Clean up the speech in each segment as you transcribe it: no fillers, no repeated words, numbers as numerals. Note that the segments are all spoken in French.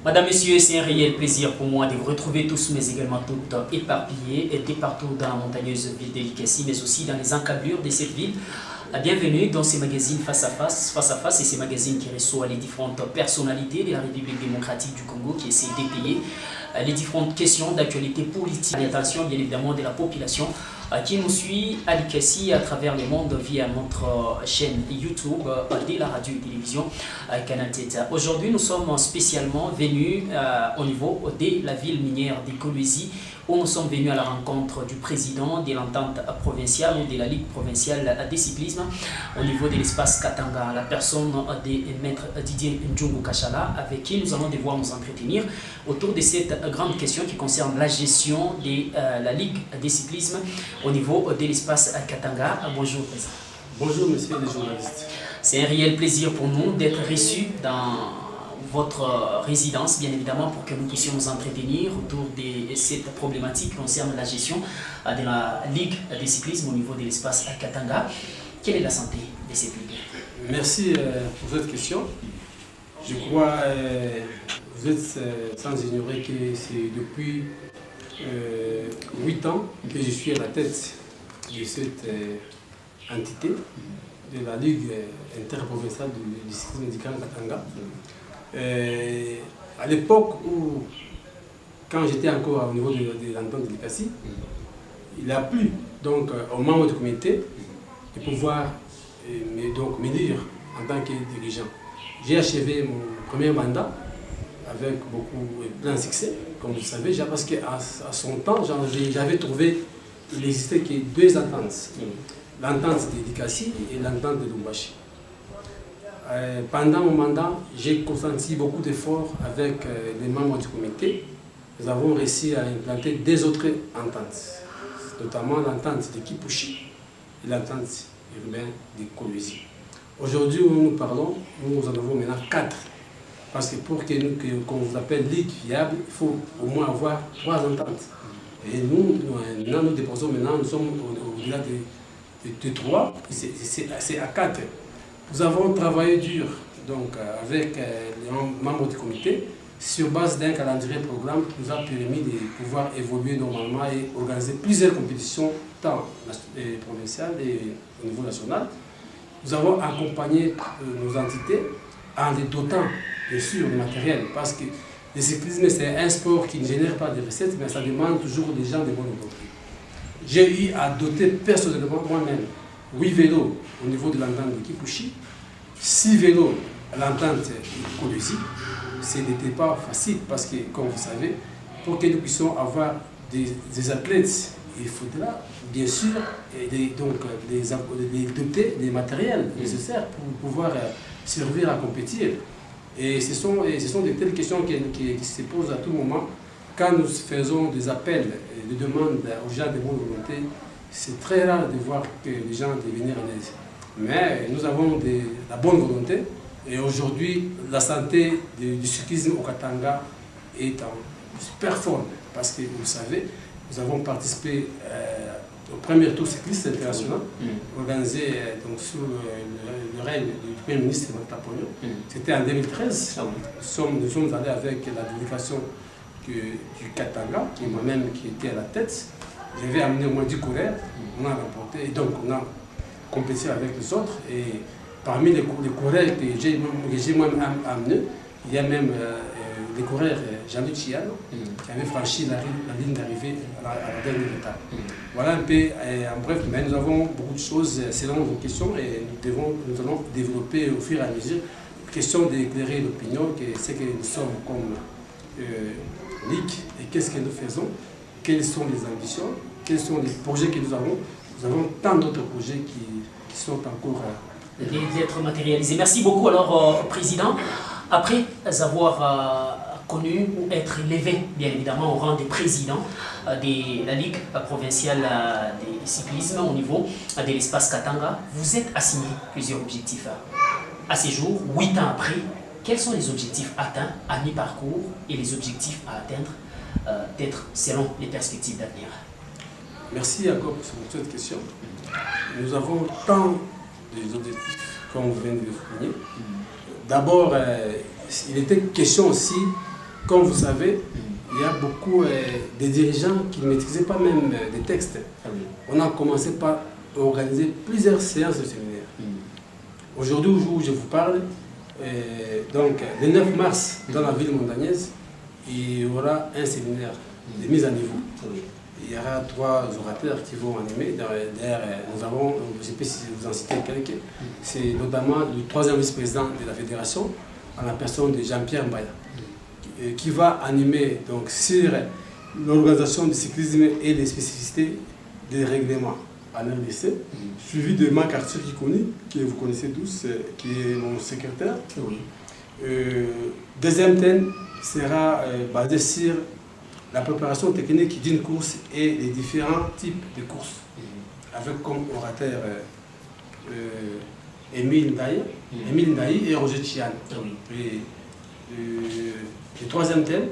Madame, Messieurs, c'est un réel plaisir pour moi de vous retrouver tous, mais également toutes éparpillées et partout dans la montagneuse ville de l'Ikessi, mais aussi dans les encablures de cette ville. Bienvenue dans ces magazines face à face, et ces magazines qui reçoivent les différentes personnalités de la République démocratique du Congo qui essaient d'étayer les différentes questions d'actualité politique. L'attention, bien évidemment, de la population qui nous suit à l'Ikessi à travers le monde via notre chaîne YouTube de la radio et télévision Canal Teta. Aujourd'hui, nous sommes spécialement venus au niveau de la ville minière de Kolwezi, où nous sommes venus à la rencontre du président de l'entente provinciale ou de la Ligue provinciale de cyclisme au niveau de l'espace Katanga, la personne de maître Didier Ndjungu Kachala, avec qui nous allons devoir nous entretenir autour de cette grande question qui concerne la gestion de la Ligue de cyclisme au niveau de l'espace Katanga. Bonjour, président. Bonjour, messieurs les journalistes. C'est un réel plaisir pour nous d'être reçus dans votre résidence, bien évidemment, pour que nous puissions nous entretenir autour de cette problématique qui concerne la gestion de la Ligue de cyclisme au niveau de l'espace Katanga. Quelle est la santé de cette ligue? Merci pour cette question. Je crois vous êtes sans ignorer que c'est depuis 8 ans que je suis à la tête de cette entité, de la Ligue interprovinciale du cyclisme médical Katanga. À l'époque où, quand j'étais encore au niveau de l'entente de l'Ikessi, il a plu donc aux membres du comité de pouvoir m'élire en tant que dirigeant. J'ai achevé mon premier mandat avec plein de succès, comme vous le savez, parce qu'à son temps, j'avais trouvé qu'il n'existait que deux ententes, l'entente de l'Ikessi et l'entente de Lumbashi. Pendant mon mandat, j'ai consenti beaucoup d'efforts avec les membres du comité. Nous avons réussi à implanter deux autres ententes, notamment l'entente de Kipushi et l'entente urbaine de Kolwezi. Aujourd'hui, où nous parlons, nous en avons maintenant 4. Parce que pour qu'on vous appelle Ligue viable, il faut au moins avoir 3 ententes. Et nous déposons maintenant, nous sommes au-delà de 3, c'est à 4. Nous avons travaillé dur donc, avec les membres du comité sur base d'un calendrier programme qui nous a permis de pouvoir évoluer normalement et organiser plusieurs compétitions, tant provinciales et au niveau national. Nous avons accompagné nos entités en les dotant, bien sûr, de matériel, parce que le cyclisme, c'est un sport qui ne génère pas de recettes, mais ça demande toujours des gens de bonne volonté. J'ai eu à doter personnellement moi-même 8 vélos au niveau de l'entente de Kipushi, 6 vélos à l'entente de Kolwezi. Ce n'était pas facile parce que, comme vous savez, pour que nous puissions avoir des athlètes, il faudra bien sûr les doter des matériels nécessaires pour pouvoir servir à compétir. Et ce sont de telles questions qui se posent à tout moment. Quand nous faisons des appels, des demandes aux gens de bonne volonté, c'est très rare de voir que les gens deviennent en aise. Mais nous avons la bonne volonté et aujourd'hui, la santé du cyclisme au Katanga est en super forme parce que vous savez, nous avons participé au premier tour cycliste international organisé donc, sous le règne du Premier ministre Napoléon. C'était en 2013. Nous sommes allés avec la délégation du Katanga, qui moi-même qui était à la tête. J'avais amené au moins 10 coureurs, on a remporté, et donc on a compétit avec les autres. Et parmi les coureurs que j'ai moi-même amenés, il y a même les coureurs Jean-Luc Chiano qui avait franchi la ligne d'arrivée à la dernière étape. Voilà un peu, en bref, mais nous avons beaucoup de choses selon vos questions et nous allons développer au fur et à mesure. Question d'éclairer l'opinion, c'est que nous sommes comme Ligue et qu'est-ce que nous faisons, quelles sont les ambitions, quels sont les projets que nous avons. Nous avons tant d'autres projets qui sont encore d'être matérialisés. Merci beaucoup alors, Président. Après avoir connu ou être élevé, bien évidemment, au rang des présidents de la Ligue provinciale de cyclisme au niveau de l'espace Katanga, vous êtes assigné plusieurs objectifs. À ces jours, 8 ans après, quels sont les objectifs atteints à mi-parcours et les objectifs à atteindre peut-être selon les perspectives d'avenir? Merci encore pour cette question. Nous avons tant d'objectifs, comme vous venez de le souligner. D'abord, il était question aussi comme vous savez, il y a beaucoup de dirigeants qui ne maîtrisaient pas même des textes. On a commencé par organiser plusieurs séances de séminaires. Aujourd'hui, au jour où je vous parle, donc le 9 mars, dans la ville montagnaise, il y aura un séminaire de mise à niveau. Il y aura 3 orateurs qui vont animer. D'ailleurs, nous avons, je ne sais pas si vous en citez quelqu'un, c'est notamment le 3e vice-président de la fédération, en la personne de Jean-Pierre Mbaya, qui va animer donc, sur l'organisation du cyclisme et les spécificités des règlements en RDC, suivi de Marc Arthur Kikoni, que vous connaissez tous, qui est mon secrétaire. Deuxième thème sera basé sur la préparation technique d'une course et les différents types de courses, avec comme orateur Émile Ndaï et Roger Chian. Le 3e thème,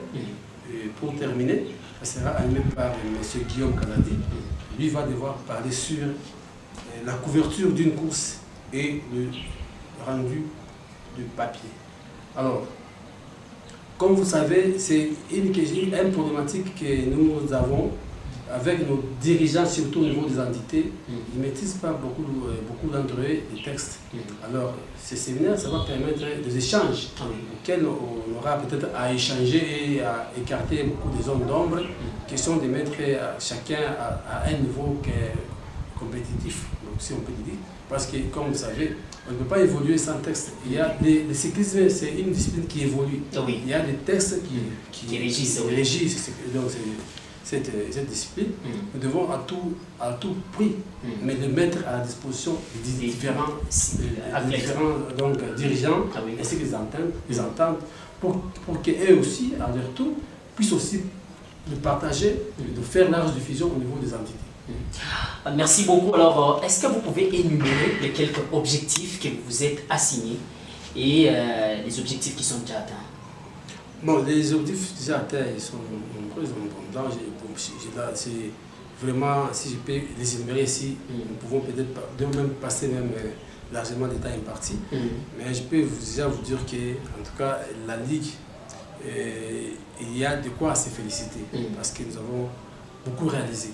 pour terminer, ça sera animé par M. Guillaume Canadi. Lui va devoir parler sur la couverture d'une course et le rendu du papier. Alors, comme vous savez, c'est une problématique que nous avons avec nos dirigeants, surtout au niveau des entités. Ils ne maîtrisent pas beaucoup d'entre eux les textes. Alors, ces séminaires, ça va permettre des échanges auxquels on aura peut-être à échanger et à écarter beaucoup des zones d'ombre, question de mettre chacun à un niveau compétitif, si on peut le dire. Parce que, comme vous savez, on ne peut pas évoluer sans texte. Il y a le cyclisme, c'est une discipline qui évolue. Il y a des textes qui régissent donc, cette discipline. Nous devons à tout prix mais le mettre à la disposition des différents donc, dirigeants ainsi que les ententes pour qu'eux aussi, à leur tour, puissent aussi le partager, de faire large diffusion au niveau des entités. Merci beaucoup. Alors, est-ce que vous pouvez énumérer les quelques objectifs que vous vous êtes assignés et les objectifs qui sont déjà atteints? Bon, les objectifs déjà atteints, ils sont nombreux. C'est vraiment, si je peux les énumérer ici, nous pouvons peut-être même passer largement des temps impartis. Mais je peux déjà vous dire que, en tout cas, la Ligue, il y a de quoi se féliciter parce que nous avons beaucoup réalisé.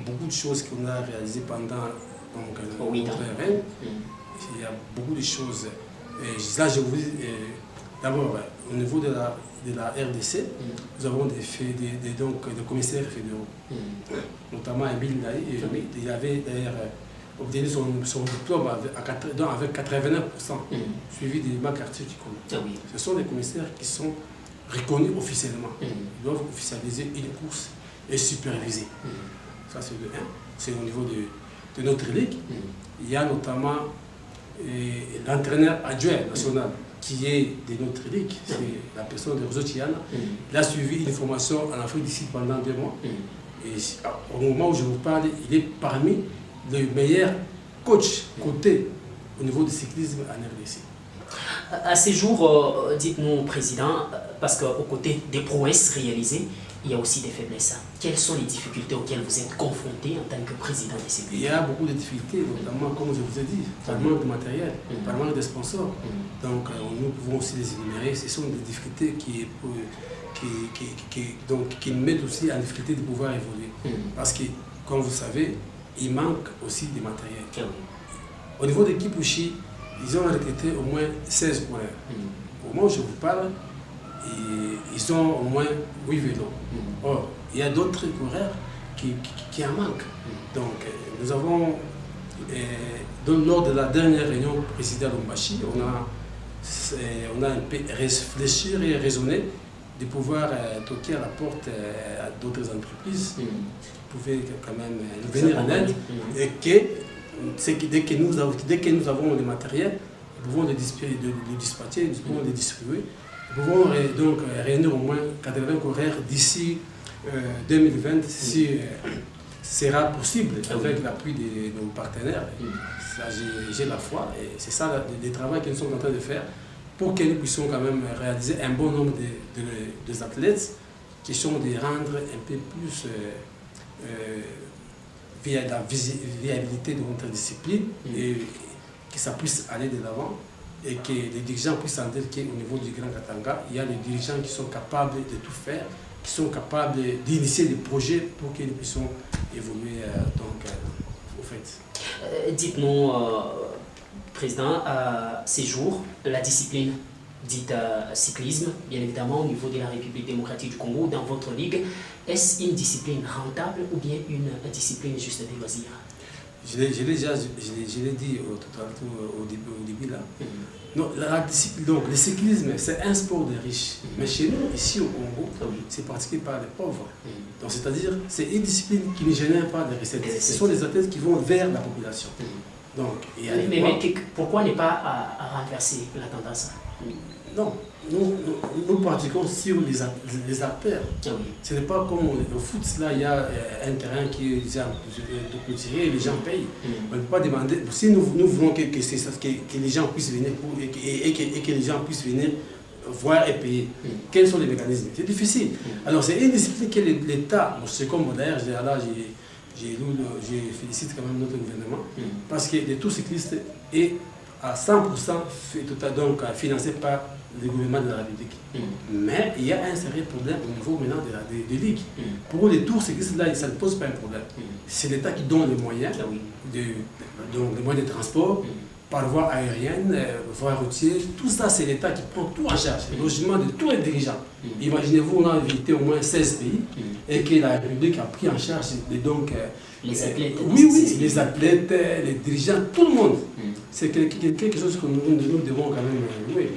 Beaucoup de choses qu'on a réalisées pendant notre règne. Il y a beaucoup de choses. Là, je vous dis, d'abord, au niveau de la RDC, nous avons des commissaires fédéraux, notamment Émile Ndaï. Il avait d'ailleurs obtenu son diplôme avec 89%, suivi de Marc Arthur Kikoni. Ce sont des commissaires qui sont reconnus officiellement. Ils doivent officialiser une course et superviser. Ça, c'est le 1. C'est au niveau de notre ligue. Il y a notamment l'entraîneur adjoint national qui est de notre ligue, c'est la personne de Roger Chian. Il a suivi une formation en Afrique du Sud pendant 2 mois. Et au moment où je vous parle, il est parmi les meilleurs coachs cotés au niveau du cyclisme en RDC. À ces jours, dites-nous, Président, parce qu'aux côtés des prouesses réalisées, il y a aussi des faiblesses. Quelles sont les difficultés auxquelles vous êtes confrontés en tant que président de ces pays? Il y a beaucoup de difficultés, notamment, comme je vous ai dit, par manque de matériel, par manque de sponsors. Donc, nous pouvons aussi les énumérer. Ce sont des difficultés qui nous mettent aussi en difficulté de pouvoir évoluer. Parce que, comme vous savez, il manque aussi de matériel. Au niveau de Kipouchi, ils ont recruté au moins 16 coureurs. Au moment où je vous parle, ils ont au moins 8 vélos. Or, il y a d'autres coureurs qui en manquent. Donc, nous avons, lors de la dernière réunion présidée à Lombashi, on a un peu réfléchi et raisonné de pouvoir toquer à la porte à d'autres entreprises qui pouvaient quand même nous venir en aide et que dès que nous avons le matériel, nous pouvons le dispatcher, nous pouvons le distribuer. Nous pouvons donc réunir au moins 80 coureurs d'ici 2020 si sera possible avec l'appui de nos partenaires. J'ai la foi et c'est ça le travail que nous sommes en train de faire pour que nous puissions quand même réaliser un bon nombre de athlètes qui sont de rendre un peu plus via la viabilité de notre discipline et que ça puisse aller de l'avant et que les dirigeants puissent sentir qu'au niveau du Grand Katanga, il y a des dirigeants qui sont capables de tout faire, qui sont capables d'initier des projets pour que nous puissions évoluer au fait. Dites-nous, Président, ces jours, la discipline dite cyclisme, bien évidemment au niveau de la République démocratique du Congo, dans votre ligue, est-ce une discipline rentable ou bien une discipline juste des loisirs? Je l'ai dit au début là. Non, la discipline, donc le cyclisme, c'est un sport des riches. Mais chez nous, ici au Congo, c'est pratiqué par les pauvres. Donc c'est-à-dire, c'est une discipline qui ne génère pas de recettes. Ce sont des athlètes qui vont vers la population. Donc, mais pourquoi ne pas renverser la tendance? Non, nous pratiquons sur les artères. Ce n'est pas comme au foot, là il y a un terrain qui est déjà de clôturer, les gens payent. On ne peut pas demander, si nous voulons que les gens puissent venir et que les gens puissent venir voir et payer, quels sont les mécanismes? C'est difficile. Alors c'est une discipline que l'État, c'est comme d'ailleurs, je félicite quand même notre gouvernement, parce que le Tour cycliste est à 100% donc financé par le gouvernement de la République. Mais il y a un sérieux problème au niveau maintenant des ligues. Pour les tours cyclistes, là, ça ne pose pas un problème. C'est l'État qui donne les moyens, donc les moyens de transport, par voie aérienne, voie routière, tout ça c'est l'État qui prend tout en charge, le logement de tous les dirigeants. Imaginez-vous, on a visité au moins 16 pays et que la République a pris en charge les athlètes. Oui, les athlètes, les dirigeants, tout le monde. C'est quelque chose que nous devons quand même jouer.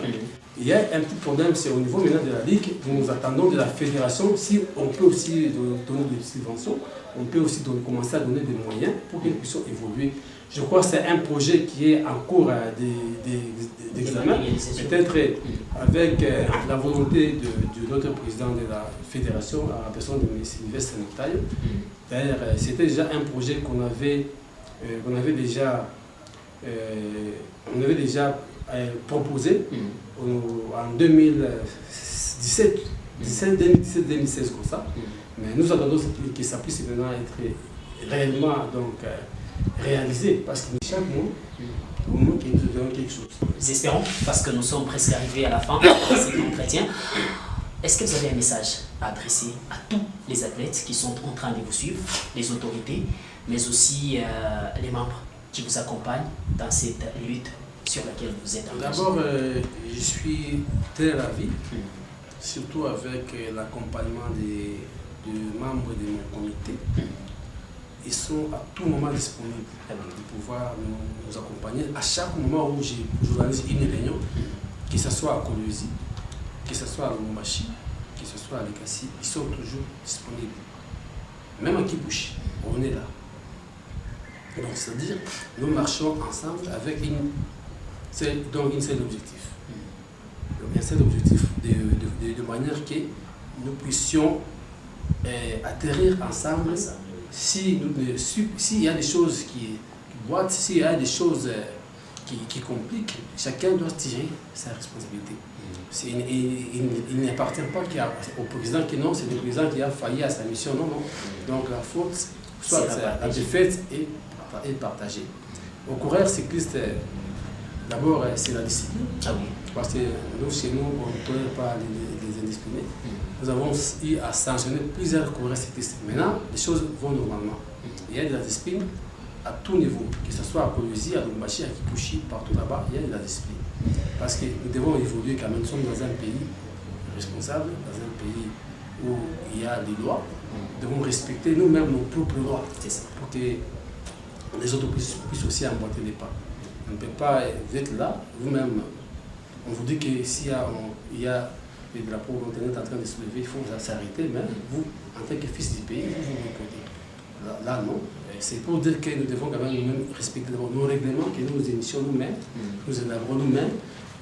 Il y a un petit problème, c'est au niveau maintenant de la Ligue. Nous attendons de la fédération, si on peut aussi donner des subventions, on peut aussi commencer à donner des moyens pour que nous puissions évoluer. Je crois que c'est un projet qui est en cours d'examen. Peut-être avec la volonté de notre président de la fédération, à la personne de M. Sylvestre Noktaï. D'ailleurs, c'était déjà un projet qu'on avait déjà proposé en 2017, 2016 comme ça. Mais nous attendons que ça puisse maintenant être réellement réalisé, parce que chaque mois, au moins qu'il nous donne quelque chose. Nous espérons, parce que nous sommes presque arrivés à la fin de cet entretien. Est-ce que vous avez un message à adresser à tous les athlètes qui sont en train de vous suivre, les autorités, mais aussi les membres qui vous accompagnent dans cette lutte sur laquelle vous êtes engagé? D'abord, je suis très ravi, surtout avec l'accompagnement des membres de mon comité. Ils sont à tout moment disponibles de pouvoir nous accompagner à chaque moment où j'organise une réunion, que ce soit à Kolwezi, que ce soit à Lubumbashi, que ce soit à Likasi, ils sont toujours disponibles. Même à Kibushi, on est là. Donc, c'est-à-dire, nous marchons ensemble avec un seul objectif. Un seul objectif de manière que nous puissions atterrir ensemble. S'il y a des choses qui boitent, s'il y a des choses qui compliquent, chacun doit tirer sa responsabilité. Il n'appartient pas au président qui non, c'est le président qui a failli à sa mission, non. Donc la faute, soit la défaite est partagée. Au coureur cycliste, d'abord c'est la discipline. Parce que nous, chez nous, on ne tolère pas les indisciplinés. Nous avons eu à sanctionner plusieurs coureurs cyclistes. Maintenant, les choses vont normalement. Il y a de la discipline à tout niveau, que ce soit à Kolwezi, à Lubumbashi, à Kipushi, partout là-bas, il y a de la discipline. Parce que nous devons évoluer quand même. Nous sommes dans un pays responsable, dans un pays où il y a des lois. Nous devons respecter nous-mêmes nos propres lois pour que les autres puissent aussi emboîter les pas. On ne peut pas être là, vous-même. On vous dit que s'il y a les drapeaux dont on est en train de se lever, il faut s'arrêter, mais vous, en tant que fils du pays, vous répondez. Là, non. C'est pour dire que nous devons quand même nous-mêmes respecter nos règlements, que nous initions nous-mêmes, nous élaborons nous-mêmes.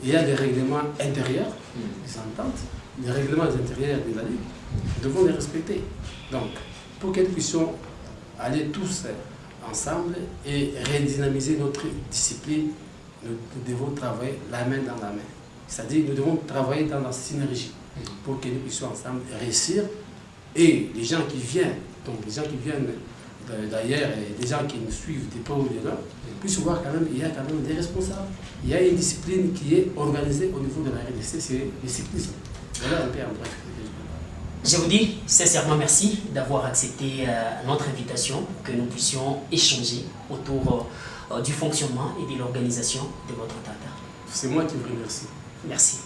Il y a des règlements intérieurs, des ententes, les règlements intérieurs de la Ligue. Nous devons les respecter. Donc, pour que nous puissions aller tous ensemble et redynamiser notre discipline, nous devons travailler la main dans la main. C'est-à-dire nous devons travailler dans la synergie pour que nous puissions ensemble réussir. Et les gens qui viennent, d'ailleurs, des gens qui nous suivent des pas ou des là, puissent voir quand même qu'il y a quand même des responsables. Il y a une discipline qui est organisée au niveau de la RDC, c'est le cyclisme. Voilà un peu en bref. Je vous dis sincèrement merci d'avoir accepté notre invitation, que nous puissions échanger autour du fonctionnement et de l'organisation de votre tata. C'est moi qui vous remercie. Merci.